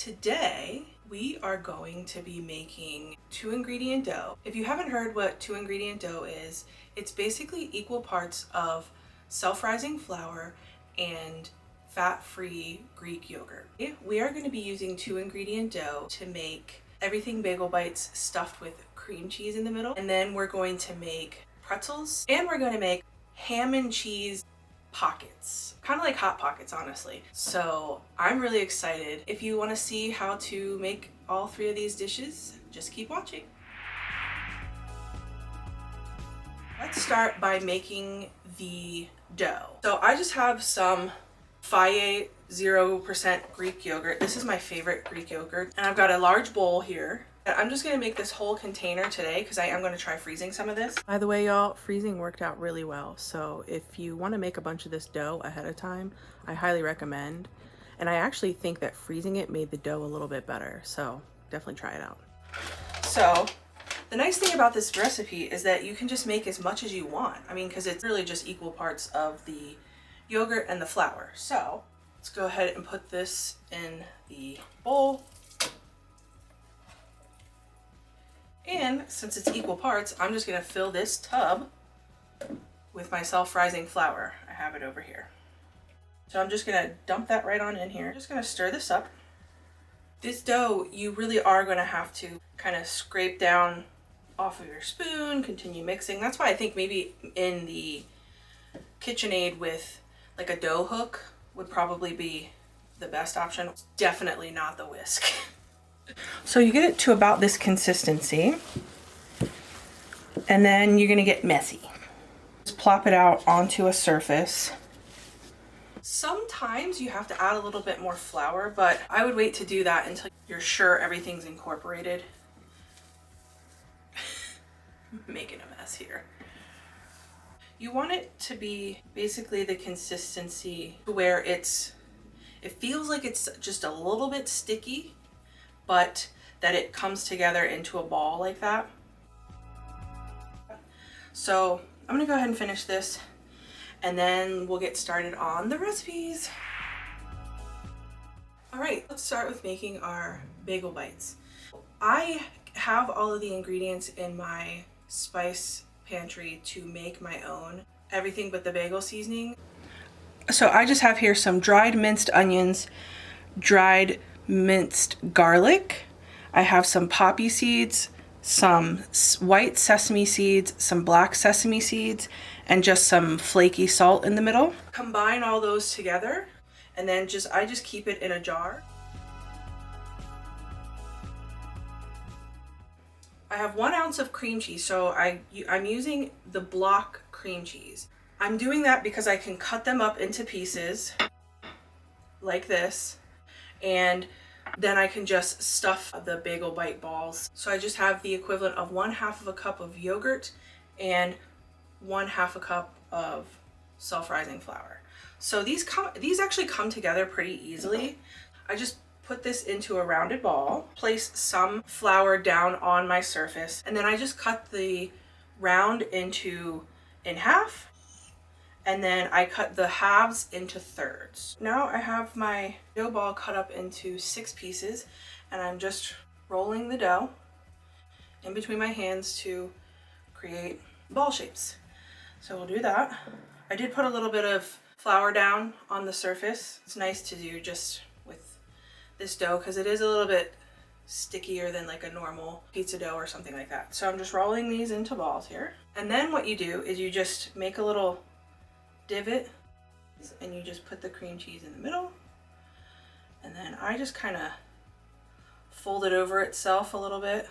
Today, we are going to be making 2-ingredient dough. If you haven't heard what 2-ingredient dough is, it's basically equal parts of self-rising flour and fat-free Greek yogurt. We are going to be using 2-ingredient dough to make everything Bagel Bites stuffed with cream cheese in the middle. And then we're going to make pretzels, and we're going to make ham and cheese pockets, kind of like Hot Pockets, honestly. So I'm really excited. If you want to see how to make all three of these dishes, just keep watching. Let's start by making the dough. So I just have some Fage 0% Greek yogurt. This is my favorite Greek yogurt. And I've got a large bowl here. And I'm just gonna make this whole container today because I am gonna try freezing some of this. By the way, y'all, freezing worked out really well. So if you wanna make a bunch of this dough ahead of time, I highly recommend. And I actually think that freezing it made the dough a little bit better. So definitely try it out. So the nice thing about this recipe is that you can just make as much as you want. I mean, because it's really just equal parts of the yogurt and the flour. So let's go ahead and put this in the bowl. And since it's equal parts, I'm just gonna fill this tub with my self-rising flour. I have it over here. So I'm just gonna dump that right on in here. Just gonna stir this up. This dough, you really are gonna have to kind of scrape down off of your spoon, continue mixing. That's why I think maybe in the KitchenAid with like a dough hook would probably be the best option. Definitely not the whisk. So you get it to about this consistency, and then you're gonna get messy. Just plop it out onto a surface. Sometimes you have to add a little bit more flour, but I would wait to do that until you're sure everything's incorporated. Making a mess here. You want it to be basically the consistency where it feels like it's just a little bit sticky, but that it comes together into a ball like that. So I'm gonna go ahead and finish this, and then we'll get started on the recipes. All right, let's start with making our bagel bites. I have all of the ingredients in my spice pantry to make my own everything but the bagel seasoning. So I just have here some dried minced onions, dried minced garlic. I have some poppy seeds, some white sesame seeds, some black sesame seeds, and just some flaky salt in the middle. Combine all those together, and then I just keep it in a jar. I have 1 ounce of cream cheese, so I'm using the block cream cheese. I'm doing that because I can cut them up into pieces like this, and then I can just stuff the bagel bite balls. So I just have the equivalent of 1/2 of a cup of yogurt and 1/2 a cup of self-rising flour. So these actually come together pretty easily. I just put this into a rounded ball, place some flour down on my surface, and then I just cut the round in half, and then I cut the halves into thirds. Now I have my dough ball cut up into 6 pieces, and I'm just rolling the dough in between my hands to create ball shapes. So we'll do that. I did put a little bit of flour down on the surface. It's nice to do just with this dough because it is a little bit stickier than like a normal pizza dough or something like that. So I'm just rolling these into balls here. And then what you do is you just make a little divot, and you just put the cream cheese in the middle, and then I just kind of fold it over itself a little bit,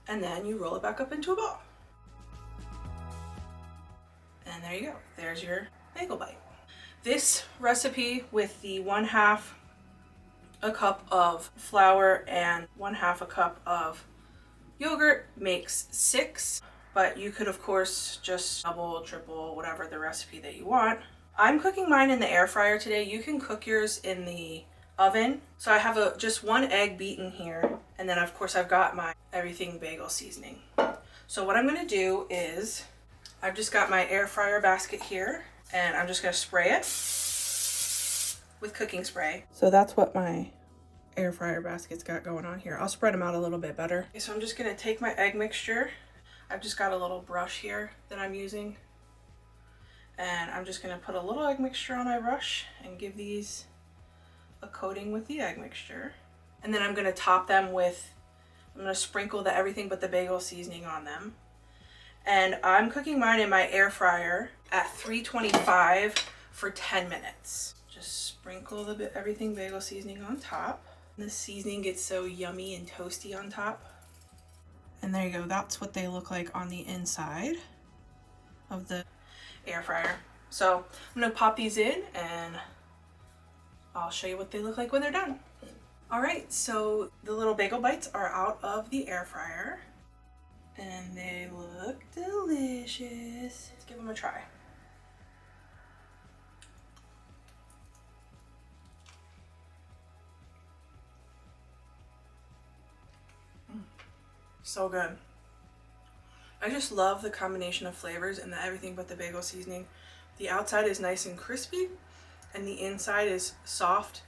and then you roll it back up into a ball. And there you go. There's your bagel bite. This recipe with the 1/2 a cup of flour and 1/2 a cup of yogurt makes 6. But you could, of course, just double, triple, whatever the recipe that you want. I'm cooking mine in the air fryer today. You can cook yours in the oven. So I have just 1 egg beaten here. And then, of course, I've got my everything bagel seasoning. So what I'm going to do is I've just got my air fryer basket here, and I'm just going to spray it with cooking spray. So that's what my air fryer basket's got going on here. I'll spread them out a little bit better. Okay, so I'm just gonna take my egg mixture. I've just got a little brush here that I'm using. And I'm just gonna put a little egg mixture on my brush and give these a coating with the egg mixture. And then I'm gonna top them with, I'm gonna sprinkle the everything but the bagel seasoning on them. And I'm cooking mine in my air fryer at 325 for 10 minutes. Just sprinkle the everything bagel seasoning on top. The seasoning gets so yummy and toasty on top. And there you go, that's what they look like on the inside of the air fryer. So I'm gonna pop these in and I'll show you what they look like when they're done. All right, so the little bagel bites are out of the air fryer and they look delicious. Let's give them a try. So good. I just love the combination of flavors and the everything but the bagel seasoning. The outside is nice and crispy and the inside is soft,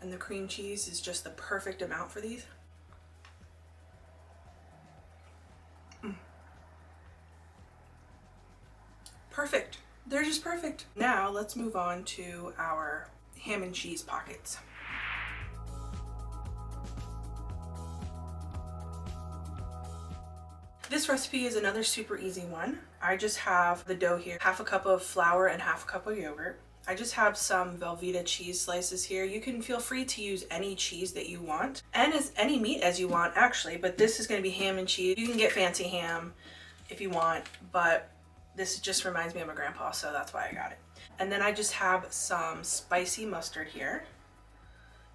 and the cream cheese is just the perfect amount for these. Perfect. They're just perfect. Now let's move on to our ham and cheese pockets. This recipe is another super easy one. I just have the dough here, half a cup of flour and half a cup of yogurt. I just have some Velveeta cheese slices here. You can feel free to use any cheese that you want, and as any meat as you want actually, but this is gonna be ham and cheese. You can get fancy ham if you want, but this just reminds me of my grandpa, so that's why I got it. And then I just have some spicy mustard here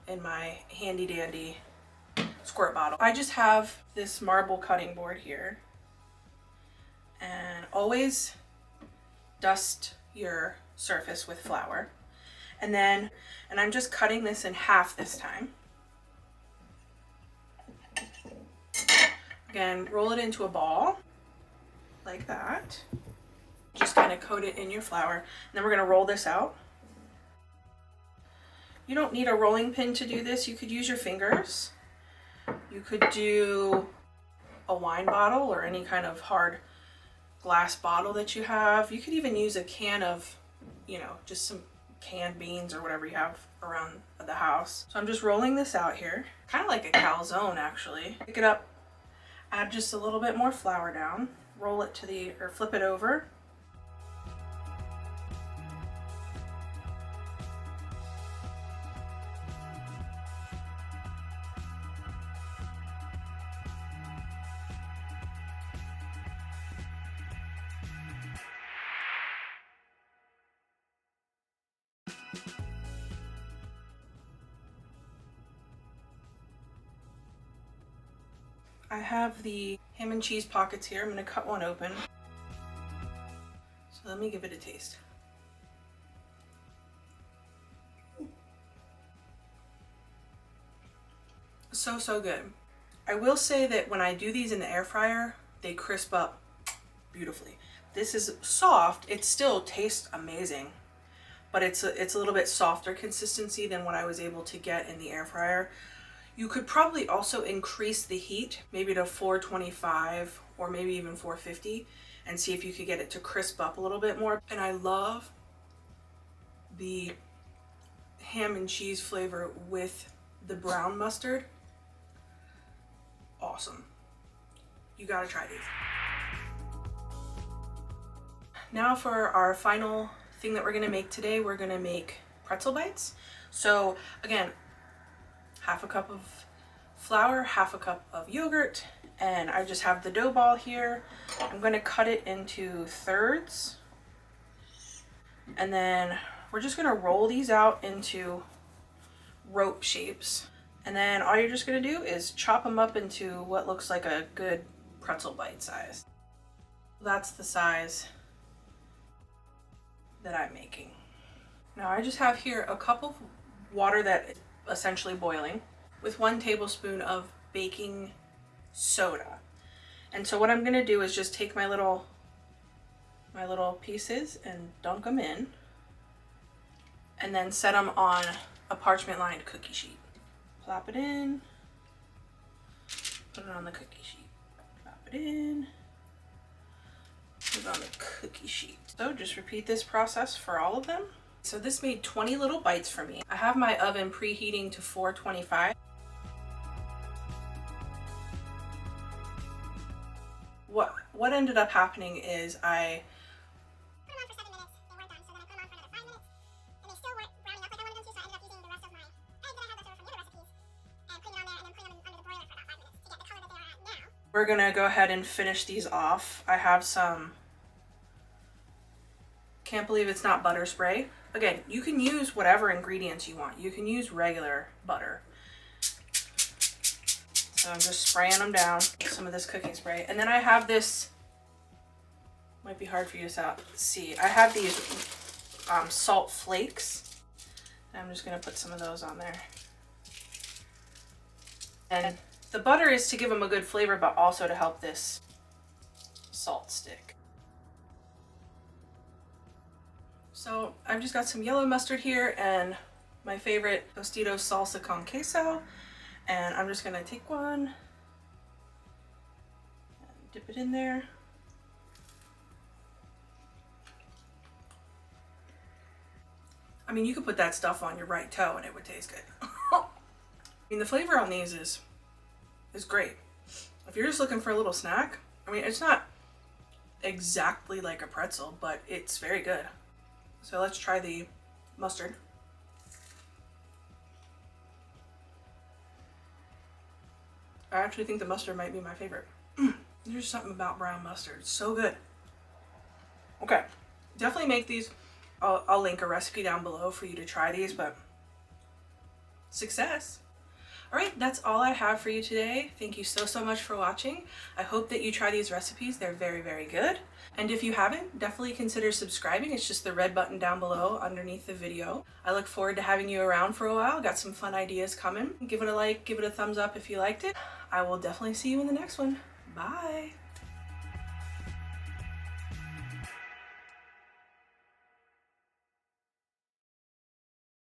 in my handy dandy squirt bottle. I just have this marble cutting board here, and always dust your surface with flour. And I'm just cutting this in half this time. Again, roll it into a ball like that. Just kind of coat it in your flour. And then we're gonna roll this out. You don't need a rolling pin to do this. You could use your fingers. You could do a wine bottle or any kind of hard glass bottle that you have. You could even use a can of, just some canned beans or whatever you have around the house. So I'm just rolling this out here, kind of like a calzone actually. Pick it up, add just a little bit more flour down, roll it to or flip it over. I have the ham and cheese pockets here. I'm gonna cut one open. So let me give it a taste. So good. I will say that when I do these in the air fryer, they crisp up beautifully. This is soft. It still tastes amazing, but it's a little bit softer consistency than what I was able to get in the air fryer. You could probably also increase the heat, maybe to 425 or maybe even 450, and see if you could get it to crisp up a little bit more. And I love the ham and cheese flavor with the brown mustard. Awesome. You gotta try these. Now for our final thing that we're gonna make today, we're gonna make pretzel bites. So again, half a cup of flour, half a cup of yogurt, and I just have the dough ball here. I'm gonna cut it into thirds, and then we're just gonna roll these out into rope shapes. And then all you're just gonna do is chop them up into what looks like a good pretzel bite size. That's the size that I'm making. Now I just have here a cup of water that is essentially boiling with 1 tablespoon of baking soda. And so what I'm gonna do is just take my little pieces and dunk them in, and then set them on a parchment lined cookie sheet. plop it in, put it on the cookie sheet, plop it in, put it on the cookie sheet. So just repeat this process for all of them. So this made 20 little bites for me. I have my oven preheating to 425. What ended up happening is I put them on for 7 minutes, they weren't done, so then I put them on for another 5 minutes, and they still weren't browning up like I wanted them to, so I ended up using the rest of my egg that I had left over from the other recipes and putting it on there and then putting them under the broiler for about 5 minutes to get the color that they are at now. We're gonna go ahead and finish these off. I have some, can't believe it's not butter spray. Again, you can use whatever ingredients you want. You can use regular butter. So I'm just spraying them down with some of this cooking spray. And then I have this, might be hard for you to see. I have these salt flakes. And I'm just gonna put some of those on there. And the butter is to give them a good flavor, but also to help this salt stick. So I've just got some yellow mustard here and my favorite Tostitos salsa con queso. And I'm just gonna take one and dip it in there. I mean, you could put that stuff on your right toe and it would taste good. I mean, the flavor on these is great. If you're just looking for a little snack, I mean, it's not exactly like a pretzel, but it's very good. So let's try the mustard. I actually think the mustard might be my favorite. There's something about brown mustard. It's so good. Okay, definitely make these. I'll link a recipe down below for you to try these, but success. All right, that's all I have for you today. Thank you so much for watching. I hope that you try these recipes. They're very good. And if you haven't, definitely consider subscribing. It's just the red button down below underneath the video. I look forward to having you around for a while. Got some fun ideas coming. Give it a like, give it a thumbs up if you liked it. I will definitely see you in the next one. Bye.